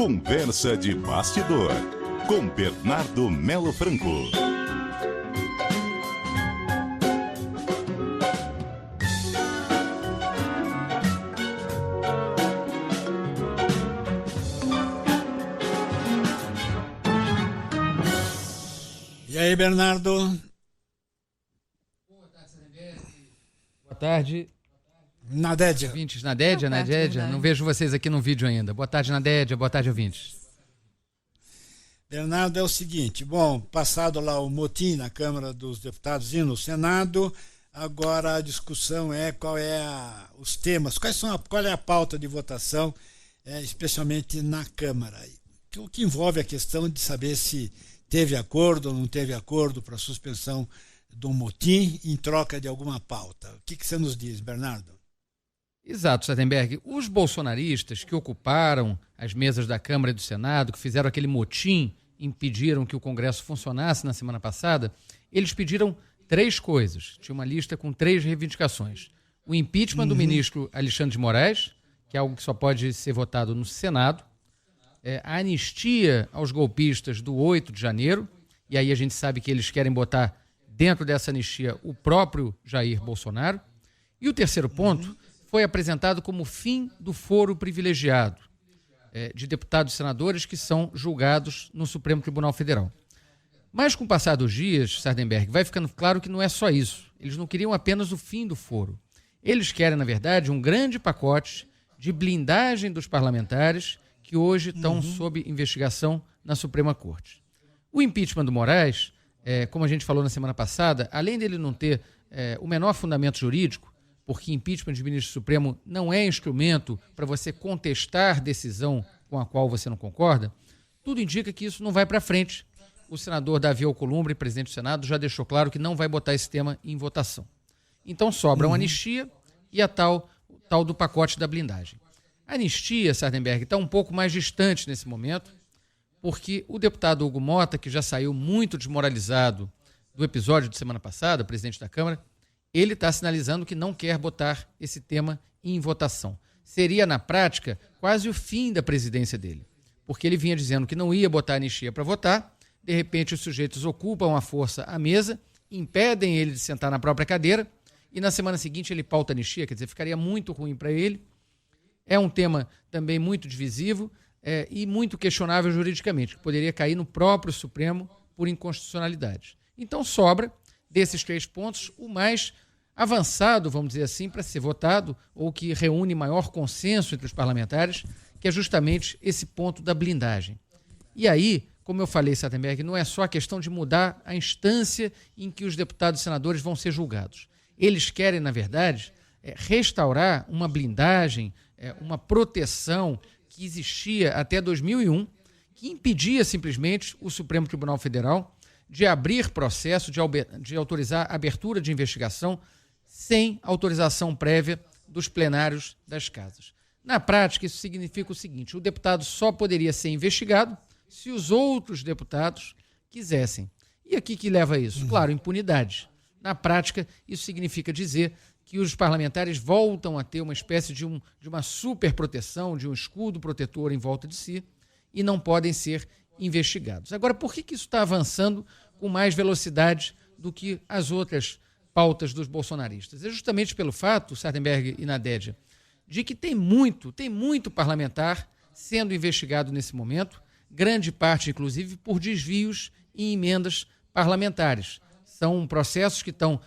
Conversa de Bastidor, com Bernardo Melo Franco. E aí, Bernardo? Boa tarde, Sardenberg. Boa tarde. Nadédia. Ouvintes, Nadédia. Não vejo vocês aqui no vídeo ainda. Boa tarde, Nadédia. Boa tarde, ouvintes. Bernardo, é o seguinte, passado lá o motim na Câmara dos Deputados e no Senado, agora a discussão é os temas, qual é a pauta de votação, especialmente na Câmara, o que envolve a questão de saber se teve acordo ou não teve acordo para a suspensão do motim em troca de alguma pauta. O que você nos diz, Bernardo? Exato, Sardenberg. Os bolsonaristas que ocuparam as mesas da Câmara e do Senado, que fizeram aquele motim, impediram que o Congresso funcionasse na semana passada, eles pediram 3 coisas. Tinha uma lista com 3 reivindicações. O impeachment do ministro Alexandre de Moraes, que é algo que só pode ser votado no Senado, a anistia aos golpistas do 8 de janeiro, e aí a gente sabe que eles querem botar dentro dessa anistia o próprio Jair Bolsonaro, e o terceiro ponto foi apresentado como fim do foro privilegiado de deputados e senadores que são julgados no Supremo Tribunal Federal. Mas com o passar dos dias, Sardenberg, vai ficando claro que não é só isso. Eles não queriam apenas o fim do foro. Eles querem, na verdade, um grande pacote de blindagem dos parlamentares que hoje estão sob investigação na Suprema Corte. O impeachment do Moraes, como a gente falou na semana passada, além dele não ter o menor fundamento jurídico, porque impeachment de ministro supremo não é instrumento para você contestar decisão com a qual você não concorda, tudo indica que isso não vai para frente. O senador Davi Alcolumbre, presidente do Senado, já deixou claro que não vai botar esse tema em votação. Então sobra uma anistia e a tal do pacote da blindagem. A anistia, Sardenberg, está um pouco mais distante nesse momento, porque o deputado Hugo Mota, que já saiu muito desmoralizado do episódio de semana passada, presidente da Câmara, ele está sinalizando que não quer botar esse tema em votação. Seria, na prática, quase o fim da presidência dele, porque ele vinha dizendo que não ia botar anistia para votar, de repente os sujeitos ocupam à força a mesa, impedem ele de sentar na própria cadeira, e na semana seguinte ele pauta anistia, quer dizer, ficaria muito ruim para ele. É um tema também muito divisivo e muito questionável juridicamente, que poderia cair no próprio Supremo por inconstitucionalidade. Então sobra, desses 3 pontos, o mais avançado, vamos dizer assim, para ser votado, ou que reúne maior consenso entre os parlamentares, que é justamente esse ponto da blindagem. E aí, como eu falei, Sardenberg, não é só a questão de mudar a instância em que os deputados e senadores vão ser julgados. Eles querem, na verdade, restaurar uma blindagem, uma proteção que existia até 2001, que impedia simplesmente o Supremo Tribunal Federal de abrir processo, de autorizar a abertura de investigação sem autorização prévia dos plenários das casas. Na prática, isso significa o seguinte: o deputado só poderia ser investigado se os outros deputados quisessem. E aqui que leva a isso? Claro, impunidade. Na prática, isso significa dizer que os parlamentares voltam a ter uma espécie de uma superproteção, de um escudo protetor em volta de si, e não podem ser investigados. Agora, por que isso está avançando com mais velocidade do que as outras pautas dos bolsonaristas? É justamente pelo fato, Sardenberg e Nadédia, de que tem muito parlamentar sendo investigado nesse momento, grande parte, inclusive, por desvios em emendas parlamentares. São processos que estão,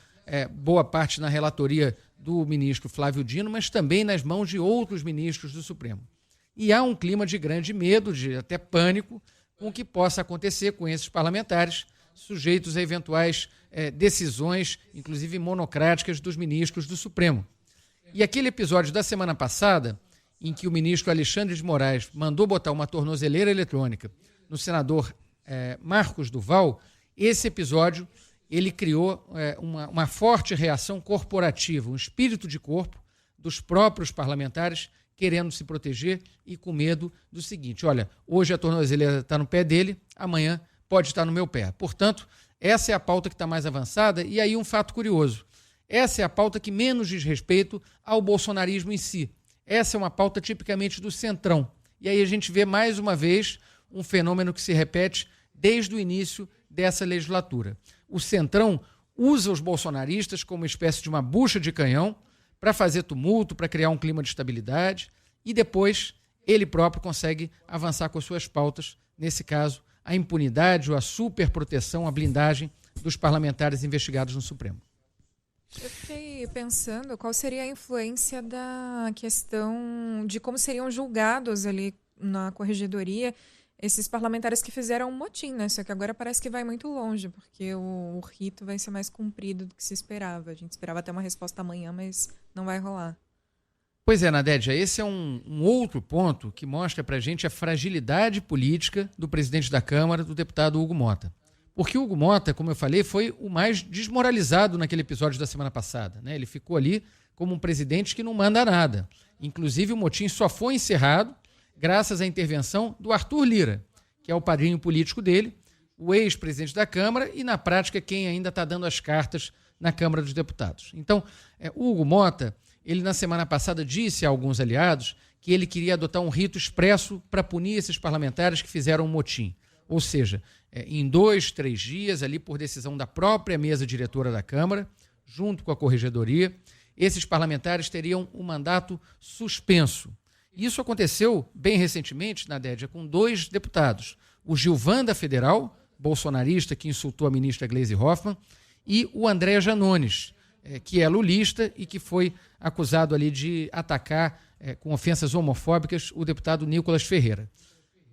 boa parte, na relatoria do ministro Flávio Dino, mas também nas mãos de outros ministros do Supremo. E há um clima de grande medo, de até pânico, com o que possa acontecer com esses parlamentares, sujeitos a eventuais decisões, inclusive monocráticas, dos ministros do Supremo. E aquele episódio da semana passada, em que o ministro Alexandre de Moraes mandou botar uma tornozeleira eletrônica no senador Marcos Duval, esse episódio ele criou uma forte reação corporativa, um espírito de corpo dos próprios parlamentares querendo se proteger e com medo do seguinte: olha, hoje a tornozeleira está no pé dele, amanhã pode estar no meu pé. Portanto, essa é a pauta que está mais avançada. E aí um fato curioso: essa é a pauta que menos diz respeito ao bolsonarismo em si. Essa é uma pauta tipicamente do centrão. E aí a gente vê mais uma vez um fenômeno que se repete desde o início dessa legislatura. O Centrão usa os bolsonaristas como uma espécie de uma bucha de canhão para fazer tumulto, para criar um clima de estabilidade, e depois ele próprio consegue avançar com as suas pautas, nesse caso, a impunidade ou a superproteção, a blindagem dos parlamentares investigados no Supremo. Eu fiquei pensando qual seria a influência da questão de como seriam julgados ali na corregedoria esses parlamentares que fizeram um motim, né? Só que agora parece que vai muito longe, porque o rito vai ser mais cumprido do que se esperava. A gente esperava até uma resposta amanhã, mas não vai rolar. Pois é, Nadédia, esse é um outro ponto que mostra pra gente a fragilidade política do presidente da Câmara, do deputado Hugo Mota. Porque o Hugo Mota, como eu falei, foi o mais desmoralizado naquele episódio da semana passada, né? Ele ficou ali como um presidente que não manda nada. Inclusive, o motim só foi encerrado graças à intervenção do Arthur Lira, que é o padrinho político dele, o ex-presidente da Câmara e, na prática, quem ainda está dando as cartas na Câmara dos Deputados. Então, o Hugo Mota, ele na semana passada disse a alguns aliados que ele queria adotar um rito expresso para punir esses parlamentares que fizeram um motim. Ou seja, em 2, 3 dias, ali por decisão da própria mesa diretora da Câmara, junto com a Corregedoria, esses parlamentares teriam um mandato suspenso. Isso aconteceu bem recentemente, Nadédia, com 2 deputados. O Gilvan da Federal, bolsonarista que insultou a ministra Gleisi Hoffmann, e o André Janones, que é lulista e que foi acusado ali de atacar com ofensas homofóbicas o deputado Nicolas Ferreira.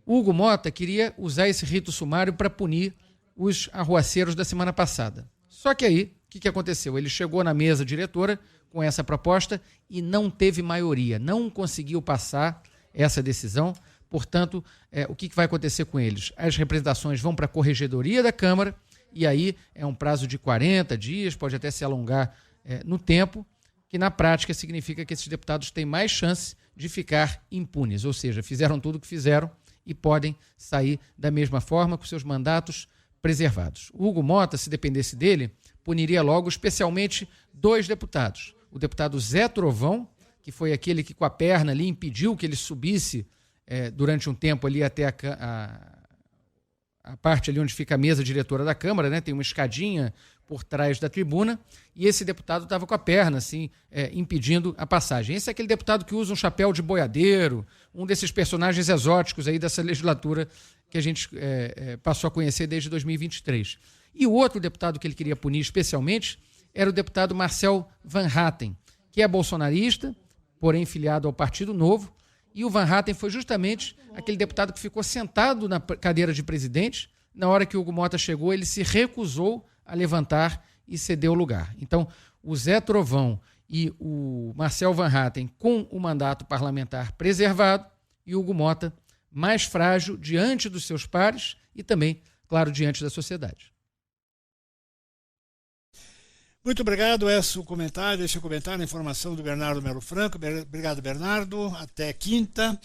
Hugo Mota queria usar esse rito sumário para punir os arruaceiros da semana passada. Só que aí, o que aconteceu? Ele chegou na mesa diretora com essa proposta e não teve maioria, não conseguiu passar essa decisão. Portanto, o que vai acontecer com eles? As representações vão para a Corregedoria da Câmara e aí é um prazo de 40 dias, pode até se alongar no tempo, que na prática significa que esses deputados têm mais chance de ficar impunes, ou seja, fizeram tudo o que fizeram e podem sair da mesma forma com seus mandatos preservados. O Hugo Mota, se dependesse dele, puniria logo especialmente 2 deputados. O deputado Zé Trovão, que foi aquele que com a perna ali impediu que ele subisse durante um tempo ali até a parte ali onde fica a mesa diretora da Câmara, né? Tem uma escadinha por trás da tribuna, e esse deputado estava com a perna assim, impedindo a passagem. Esse é aquele deputado que usa um chapéu de boiadeiro, um desses personagens exóticos aí dessa legislatura que a gente passou a conhecer desde 2023. E o outro deputado que ele queria punir especialmente era o deputado Marcel Van Hatten, que é bolsonarista, porém filiado ao Partido Novo, e o Van Hatten foi justamente aquele deputado que ficou sentado na cadeira de presidente. Na hora que o Hugo Mota chegou, ele se recusou a levantar e ceder o lugar. Então, o Zé Trovão e o Marcel Van Hatten com o mandato parlamentar preservado e o Hugo Mota mais frágil diante dos seus pares e também, claro, diante da sociedade. Muito obrigado, esse é o comentário, a informação do Bernardo Melo Franco. Obrigado, Bernardo. Até quinta.